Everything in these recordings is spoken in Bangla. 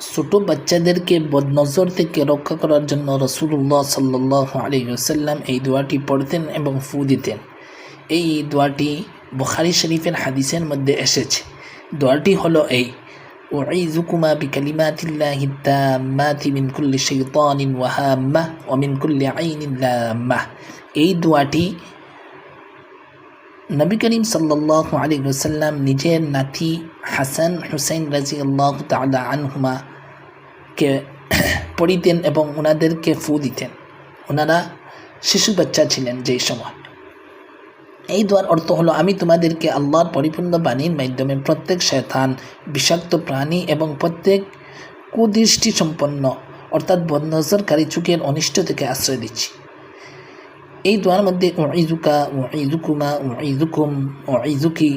ছোটো বাচ্চাদেরকে বদনজর থেকে রক্ষা করার জন্য রাসূলুল্লাহ সাল্লাল্লাহু আলাইহি ওয়াসাল্লাম এই দোয়াটি পড়তেন এবং ফু দিতেন। এই দোয়াটি বুখারী শরীফের হাদিসের মধ্যে এসেছে। দোয়াটি হলো এই, উঈযুকুমা বিকালিমাতিল্লাহি তাম্মাতি মিন কুল্লি শাইতানিন ওয়া হাম্মাহ ওয়া মিন কুল্লি আইনিন লাম্মাহ। এই দোয়াটি নবী করিম সাল্লাল্লাহু আলাইহি ওয়াসাল্লাম নিজের নাতি হাসান হুসাইন রাদিয়াল্লাহু তাআলা আনহুমাকে পড়িতেন এবং ওনাদেরকে ফু দিতেন। ওনারা শিশু বাচ্চা ছিলেন যেই সময়। এই দোয়ার অর্থ হলো, আমি তোমাদেরকে আল্লাহর পরিপূর্ণ বাণীর মাধ্যমে প্রত্যেক শয়তান, বিষাক্ত প্রাণী এবং প্রত্যেক কুদৃষ্টি সম্পন্ন অর্থাৎ বদনজরকারী চোখের অনিষ্ট থেকে আশ্রয় দিচ্ছি। এই দোয়ার মধ্যে উঈযুকা, উঈযুকুমা, উঈযুকুম, উঈযুকি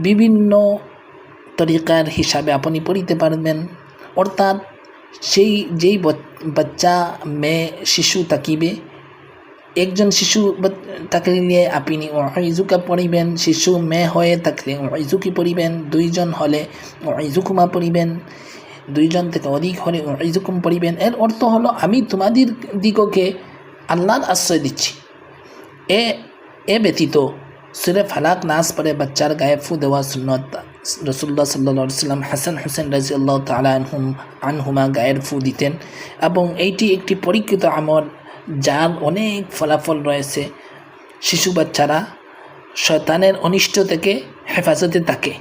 বিভিন্ন তরিকার হিসাবে আপনি পড়িতে পারবেন। অর্থাৎ যেই বাচ্চা মেয়ে শিশু থাকিবে, একজন শিশু থাকলে আপনি উঈযুকা পড়িবেন, শিশু মেয়ে হয়ে থাকলে উঈযুকি পড়িবেন, দুইজন হলে উঈযুকুমা পড়িবেন, দুইজন থেকে অধিক হলে উঈযুকুম পড়িবেন। এর অর্থ হলো, আমি তোমাদের দিগকে আল্লাহর আশ্রয় দিচ্ছি। এ ব্যতীত সূরা ফালাক নাস পরে বাচ্চার গায়ে ফু দেওয়া সুন্নত। রাসূলুল্লাহ সাল্লাল্লাহু আলাইহি ওয়াসাল্লাম হাসান হুসাইন রাদিয়াল্লাহু তাআলা আনহুমা গায়ের ফু দিতেন এবং এইটি একটি পরীক্ষিত আমল, যার অনেক ফলাফল রয়েছে। শিশু বাচ্চারা শয়তানের অনিষ্ট থেকে হেফাজতে থাকে।